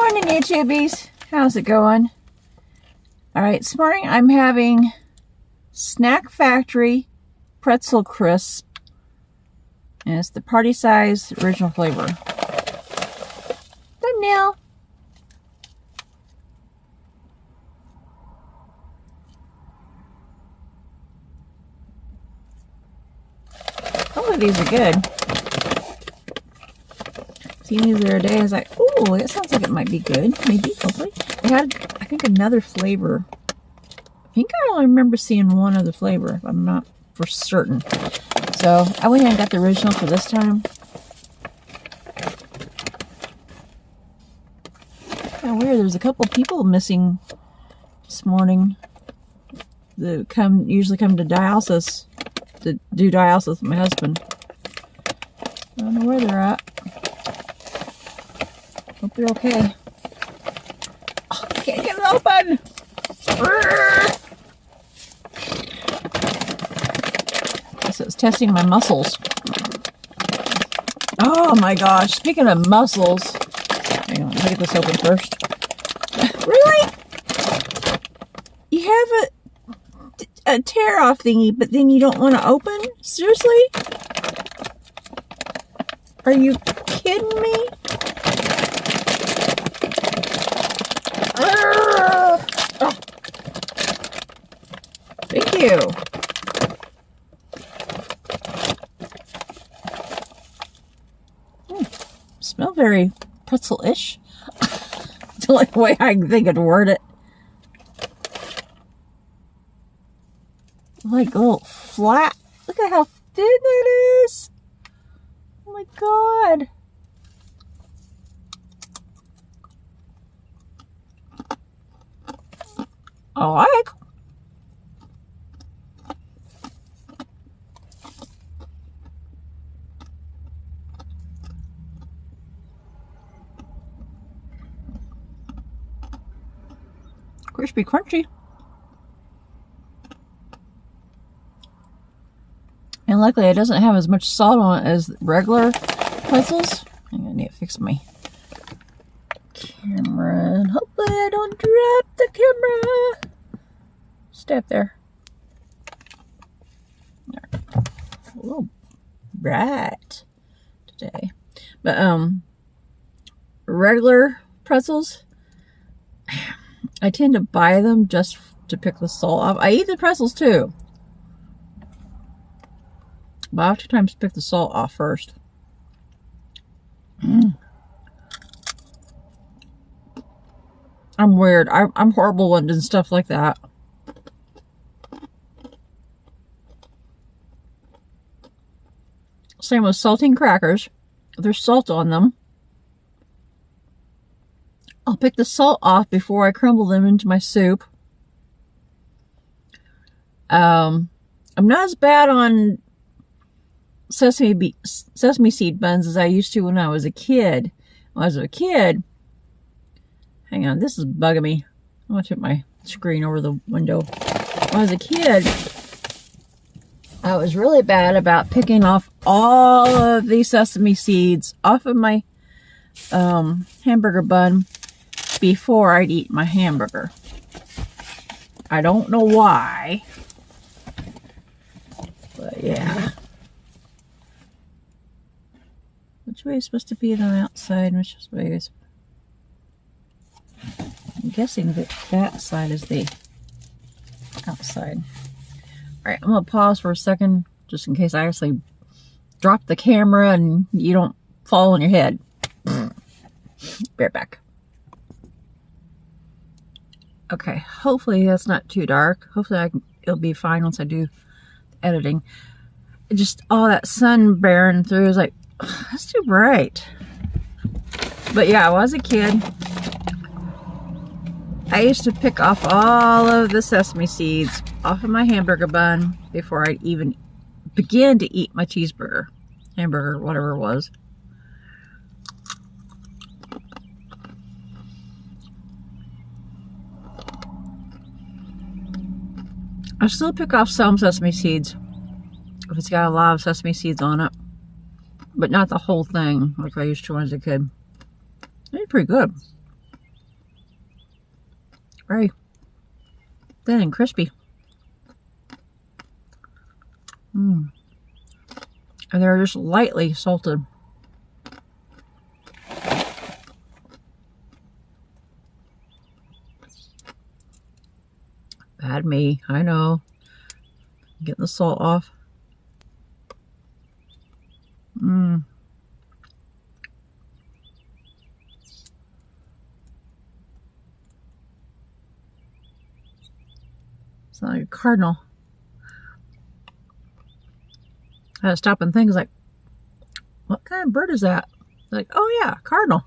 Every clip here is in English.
Morning, YouTubies. How's it going? Alright, this morning I'm having Snack Factory Pretzel Crisp. And it's the party size original flavor. Thumbnail. Hopefully these are good. Seen these the other day, I was like, ooh, that sounds like it might be good. Maybe, hopefully. They had, I think, another flavor. I think I only remember seeing one other flavor. I'm not for certain. So, I went ahead and got the original for this time. Kind of weird. There's a couple people missing this morning that usually come to dialysis, to do dialysis with my husband. I don't know where they're at. Hope they're okay. Oh, I can't get it open! Guess it's testing my muscles. Oh my gosh, speaking of muscles. Hang on, let me get this open first. Really? You have a tear-off thingy, but then you don't want to open? Seriously? Are you kidding me? Oh. Thank you. Smell very pretzel-ish. It's the only way I can think of to word it. Like a little flat. Look at how thin that is. Oh my god. I like. Crispy, crunchy. And luckily it doesn't have as much salt on it as regular pretzels. I'm gonna need to fix my camera and hopefully I don't drop the camera. Stay up there. A little bright today. But regular pretzels, I tend to buy them just to pick the salt off. I eat the pretzels too, but I oftentimes pick the salt off first. I'm weird. I'm horrible at doing stuff like that. Same with saltine crackers. If there's salt on them, I'll pick the salt off before I crumble them into my soup. I'm not as bad on sesame seed buns as I used to when I was a kid. When I was a kid, hang on, this is bugging me. I'm going to put my screen over the window. When I was a kid, I was really bad about picking off all of the sesame seeds off of my hamburger bun before I'd eat my hamburger. I don't know why, but yeah. Which way is supposed to be on the outside and which way is... I'm guessing that that side is the outside. Alright, I'm going to pause for a second just in case I actually drop the camera and you don't fall on your head. Be right back. Okay, hopefully that's not too dark. Hopefully it'll be fine once I do the editing. Just all that sun bearing through is like, that's too bright. But yeah, when I was a kid, I used to pick off all of the sesame seeds off of my hamburger bun before I'd even begin to eat my cheeseburger, hamburger, whatever it was. I still pick off some sesame seeds if it's got a lot of sesame seeds on it, but not the whole thing like I used to when I was a kid. They're pretty good. very thin and crispy. And they're just lightly salted. Bad me, I know. Getting the salt off. It's not like a cardinal. I had to stop and think, like, what kind of bird is that? Like, oh yeah, cardinal.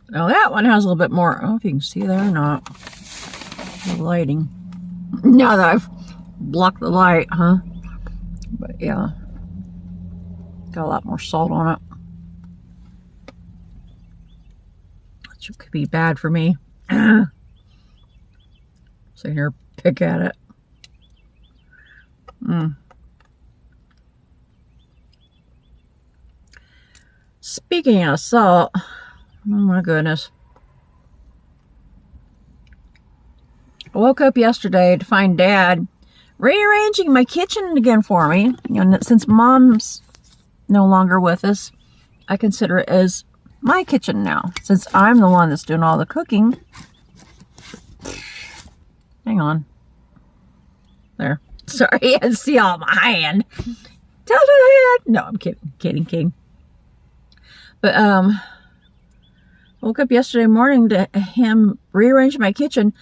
Now that one has a little bit more. I don't know if you can see there or not. The lighting. Now that I've blocked the light, huh? But yeah, got a lot more salt on it. Which could be bad for me. So here, pick at it. Speaking of salt, oh my goodness. I woke up yesterday to find Dad rearranging my kitchen again for me. You know, since Mom's no longer with us, I consider it as my kitchen now, since I'm the one that's doing all the cooking. Hang on. There. Sorry, you had to see all my hand. Tell the head. No, I'm kidding. But woke up yesterday morning to him rearrange my kitchen.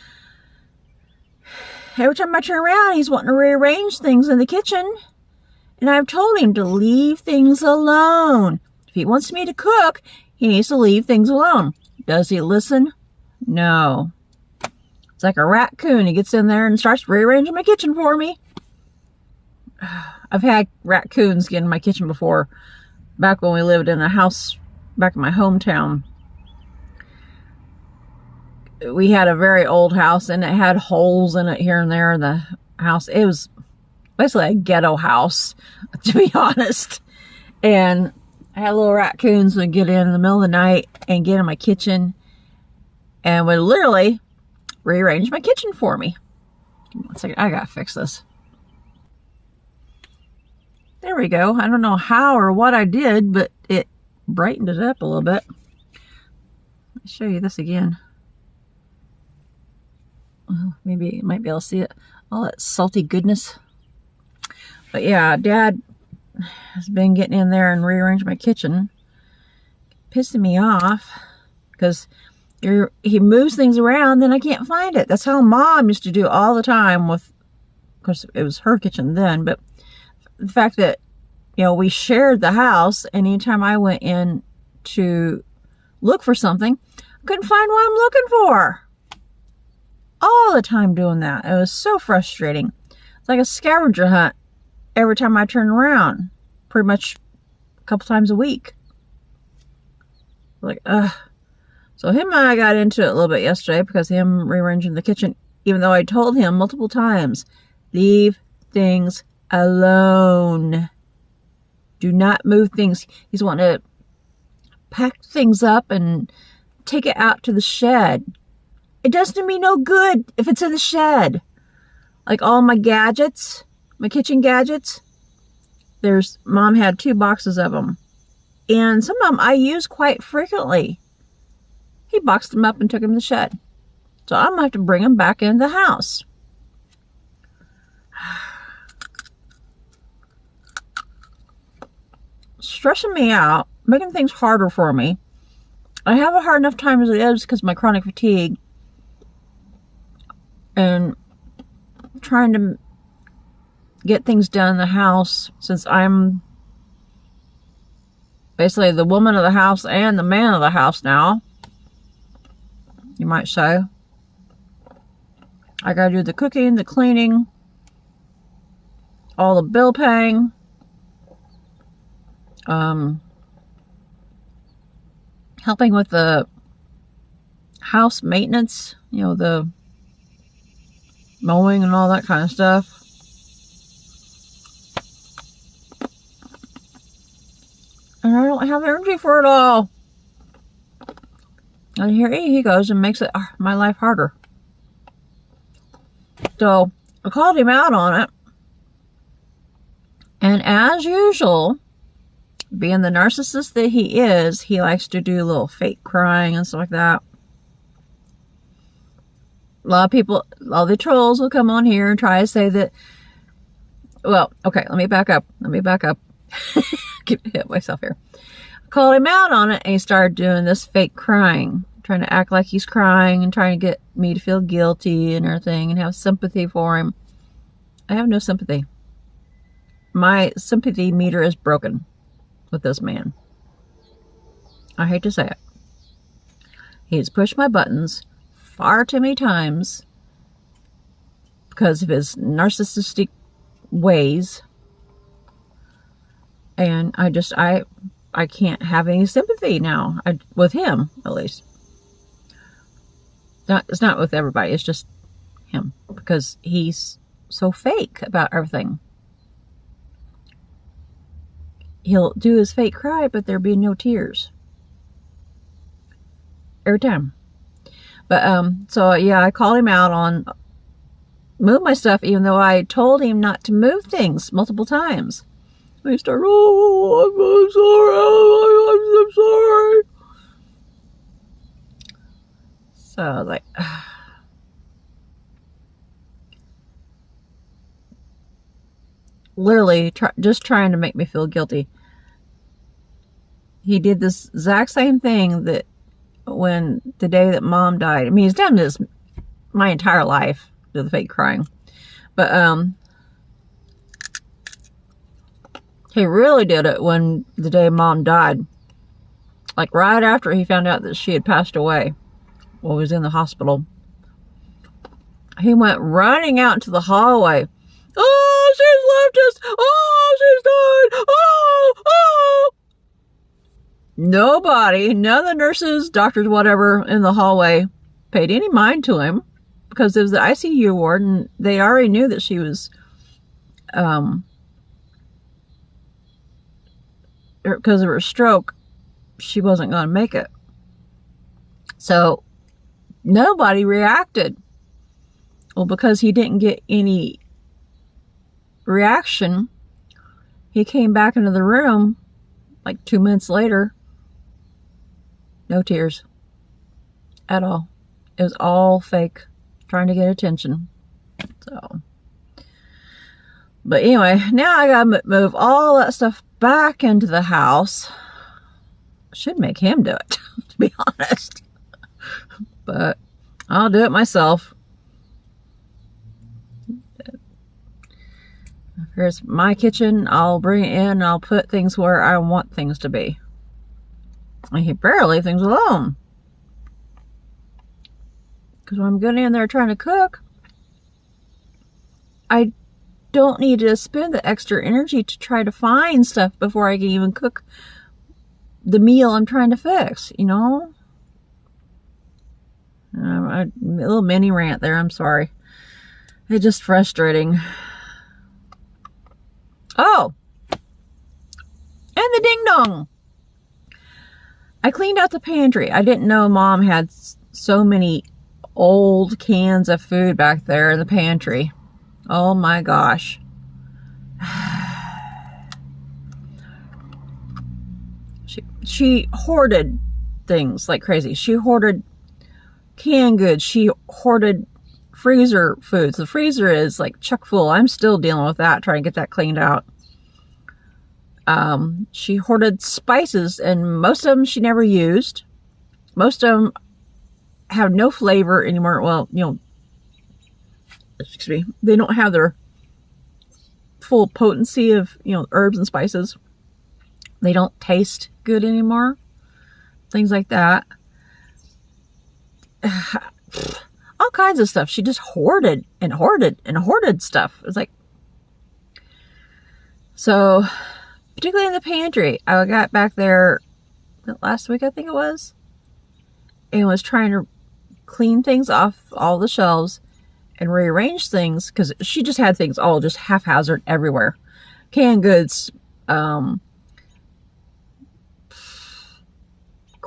Every time I turn around, he's wanting to rearrange things in the kitchen. And I've told him to leave things alone. If he wants me to cook, he needs to leave things alone. Does he listen? No. It's like a raccoon. He gets in there and starts rearranging my kitchen for me. I've had raccoons get in my kitchen before. Back when we lived in a house back in my hometown. We had a very old house and it had holes in it here and there in the house. It was basically a ghetto house, to be honest. And I had little raccoons that would get in the middle of the night and get in my kitchen and would literally rearrange my kitchen for me. Give me 1 second. I gotta fix this. There we go. I don't know how or what I did, but it brightened it up a little bit. Let me show you this again. Well, maybe you might be able to see it. All that salty goodness. But yeah, Dad has been getting in there and rearranging my kitchen. Pissing me off. Because he moves things around, then I can't find it. That's how Mom used to do all the time with, of course, it was her kitchen then, but the fact that, you know, we shared the house, and anytime I went in to look for something, I couldn't find what I'm looking for. All the time doing that. It was so frustrating. It's like a scavenger hunt every time I turn around. Pretty much a couple times a week. Like, ugh. So him and I got into it a little bit yesterday because of him rearranging the kitchen, even though I told him multiple times, leave things alone. Do not move things. He's wanting to pack things up and take it out to the shed. It does me no good if it's in the shed. Like all my gadgets, my kitchen gadgets, Mom had 2 boxes of them. And some of them I use quite frequently. He boxed them up and took them to the shed. So I'm going to have to bring them back in the house. Stressing me out, making things harder for me. I have a hard enough time as it is because of my chronic fatigue. And trying to get things done in the house, since I'm basically the woman of the house and the man of the house now, you might say. I gotta do the cooking, the cleaning, all the bill paying, helping with the house maintenance, you know, the mowing and all that kind of stuff. And I don't have energy for it all. And here he goes and makes it my life harder. So I called him out on it. And as usual, being the narcissist that he is, he likes to do a little fake crying and stuff like that. A lot of people, all the trolls will come on here and try to say that, well, okay, let me back up. Keep hit myself here. I called him out on it and he started doing this fake crying, trying to act like he's crying and trying to get me to feel guilty and everything and have sympathy for him. I have no sympathy. My sympathy meter is broken with this man. I hate to say it. He's pushed my buttons far too many times because of his narcissistic ways. And I can't have any sympathy now, with him, at least. It's not with everybody, it's just him. Because he's so fake about everything. He'll do his fake cry, but there'll be no tears. Every time. But, so yeah, I called him out on move my stuff, even though I told him not to move things multiple times. He started, oh, I'm sorry. So I was like, literally just trying to make me feel guilty. He did this exact same thing that when the day that Mom died. I mean, he's done this my entire life, the fake crying. But he really did it when the day Mom died. Like right after he found out that she had passed away while he was in the hospital. He went running out into the hallway. Oh, she's left us. Oh, she's died. Oh. Nobody, none of the nurses, doctors, whatever, in the hallway paid any mind to him because it was the ICU ward and they already knew that she was, because of her stroke, she wasn't going to make it. So nobody reacted. Well, because he didn't get any reaction, he came back into the room like 2 minutes later. No tears at all. It was all fake, trying to get attention. So, but anyway, now I gotta move all that stuff back into the house. Should make him do it, to be honest. But I'll do it myself. Here's my kitchen. I'll bring it in and I'll put things where I want things to be. And he barely leave things alone. Because when I'm getting in there trying to cook, I don't need to spend the extra energy to try to find stuff before I can even cook the meal I'm trying to fix, you know? A little mini rant there, I'm sorry. It's just frustrating. Oh! And the ding dong! I cleaned out the pantry. I didn't know Mom had so many old cans of food back there in the pantry. Oh my gosh. She hoarded things like crazy. She hoarded canned goods. She hoarded freezer foods. The freezer is like chock full. I'm still dealing with that, trying to get that cleaned out. She hoarded spices, and most of them she never used. Most of them have no flavor anymore. Well, you know, excuse me, they don't have their full potency of, you know, herbs and spices. They don't taste good anymore. Things like that. All kinds of stuff. She just hoarded and hoarded and hoarded stuff. It's like, so, particularly in the pantry, I got back there last week, I think it was, and was trying to clean things off all the shelves and rearrange things because she just had things all just haphazard everywhere. Canned goods,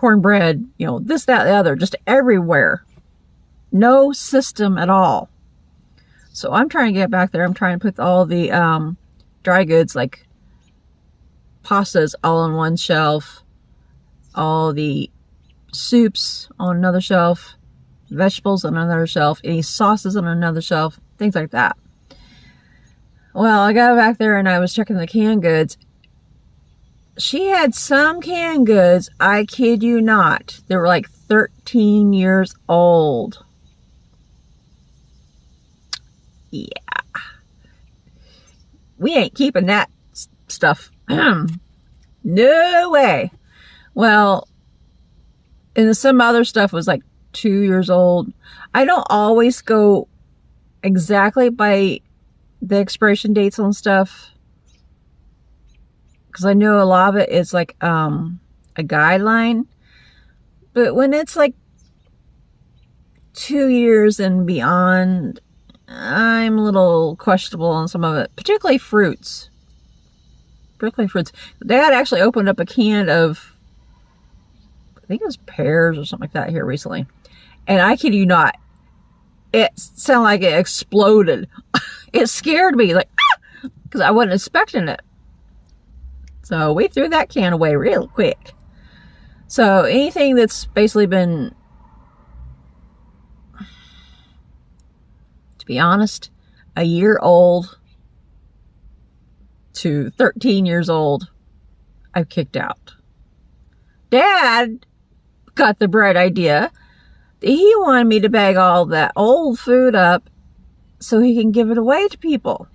cornbread, you know, this, that, the other, just everywhere. No system at all. So I'm trying to get back there. I'm trying to put all the dry goods like pastas all on one shelf, all the soups on another shelf, vegetables on another shelf, any sauces on another shelf, things like that. Well, I got back there and I was checking the canned goods. She had some canned goods, I kid you not, they were like 13 years old. Yeah. We ain't keeping that stuff. No way. Well, and some other stuff was like 2 years old. I don't always go exactly by the expiration dates on stuff, because I know a lot of it is like a guideline. But when it's like 2 years and beyond, I'm a little questionable on some of it, particularly fruits. Dad actually opened up a can of, I think it was pears or something like that here recently. And I kid you not, it sounded like it exploded. It scared me, like, because I wasn't expecting it. So we threw that can away real quick. So anything that's basically been, to be honest, a year old to 13 years old, I've kicked out. Dad got the bright idea. He wanted me to bag all that old food up so he can give it away to people.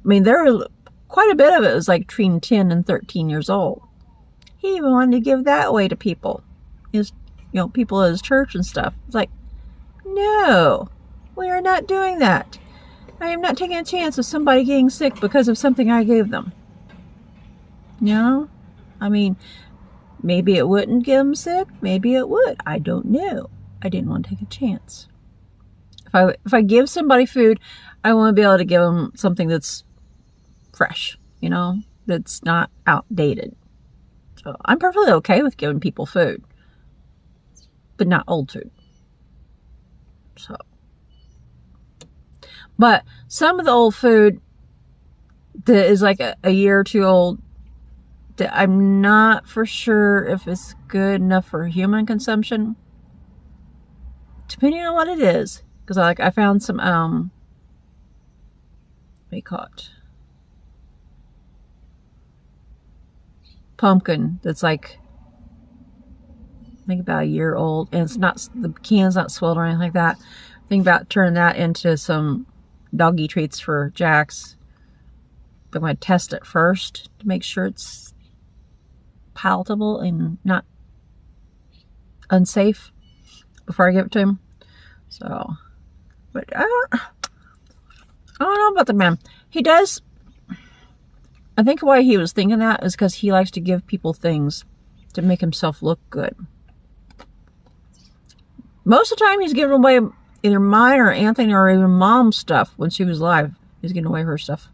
I mean, there were quite a bit of it was like between 10 and 13 years old. He even wanted to give that away to people. His, you know, people at his church and stuff. It's like, no, we are not doing that. I am not taking a chance of somebody getting sick because of something I gave them. You know? I mean, maybe it wouldn't get them sick. Maybe it would. I don't know. I didn't want to take a chance. If I give somebody food, I want to be able to give them something that's fresh, you know, that's not outdated. So I'm perfectly okay with giving people food, but not old food. So, but some of the old food that is like a year or two old, that I'm not for sure if it's good enough for human consumption, depending on what it is. Because I found some what do you call it? Pumpkin that's like, I think about a year old, and it's not, the can's not swelled or anything like that. Think about turning that into some doggy treats for Jax. But I'm going to test it first to make sure it's palatable and not unsafe before I give it to him. So, but I don't know about the man. He does. I think why he was thinking that is because he likes to give people things to make himself look good. Most of the time he's giving away either mine or Anthony or even Mom's stuff when she was alive. He's giving away her stuff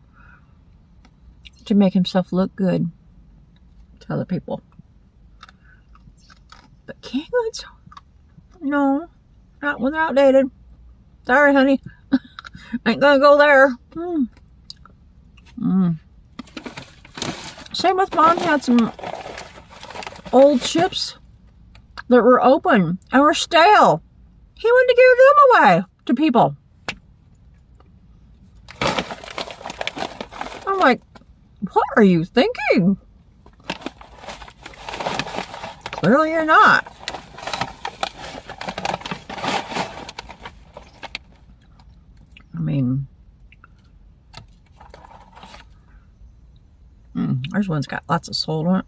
to make himself look good to other people. But canned goods? No. Not when they're outdated. Sorry, honey. Ain't gonna go there. Same with Mom. Had some old chips that were open and were stale. He wanted to give them away to people. I'm like, what are you thinking? Clearly you're not. I mean, there's one's got lots of salt on it.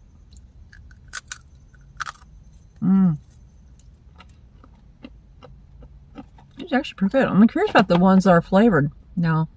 It's actually pretty good. I'm curious about the ones that are flavored. No.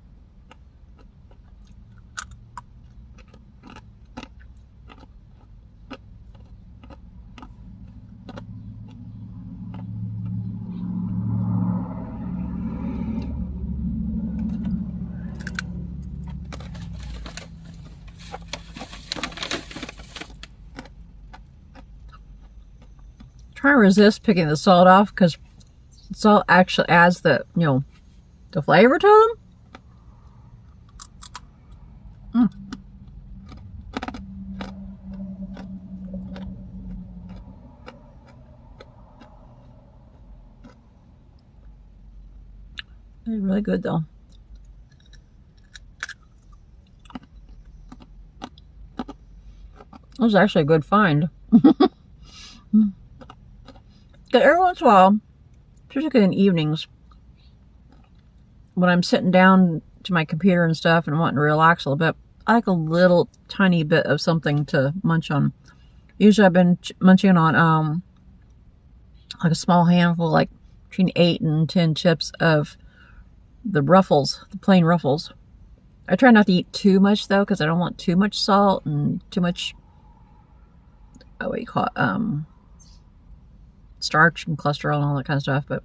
trying to resist picking the salt off because salt actually adds the, you know, the flavor to them. They're really good though. That was actually a good find. But every once in a while, particularly in evenings, when I'm sitting down to my computer and stuff and wanting to relax a little bit, I like a little tiny bit of something to munch on. Usually I've been munching on like a small handful, like between 8 and 10 chips of the Ruffles, the plain Ruffles. I try not to eat too much though, because I don't want too much salt and too much, what do you call it, starch and cholesterol and all that kind of stuff. But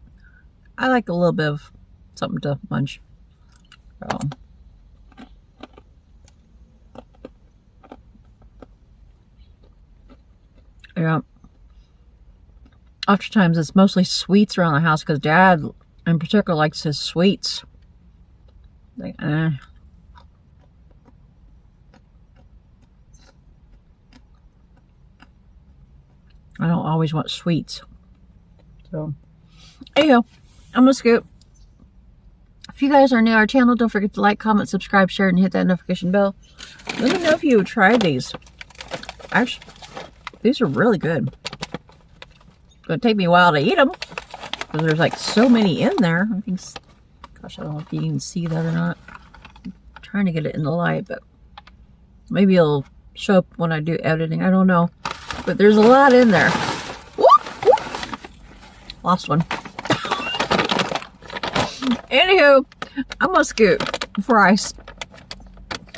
I like a little bit of something to munch. So. Yeah. Oftentimes it's mostly sweets around the house because Dad in particular likes his sweets. Like, I don't always want sweets. So, anyhow, I'm gonna scoop. If you guys are new to our channel, don't forget to like, comment, subscribe, share, and hit that notification bell. Let me know if you tried these. Actually, these are really good. It's gonna take me a while to eat them because there's like so many in there. Gosh, I don't know if you can see that or not. I'm trying to get it in the light, but maybe it'll show up when I do editing. I don't know. But there's a lot in there. Lost one. Anywho, I'm gonna scoot before I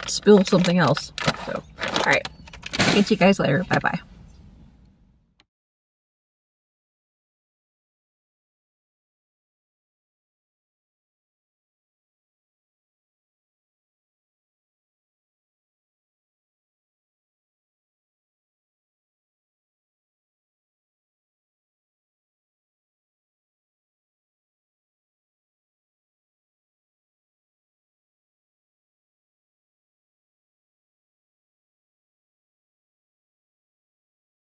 spill something else. So, alright. Catch you guys later. Bye-bye.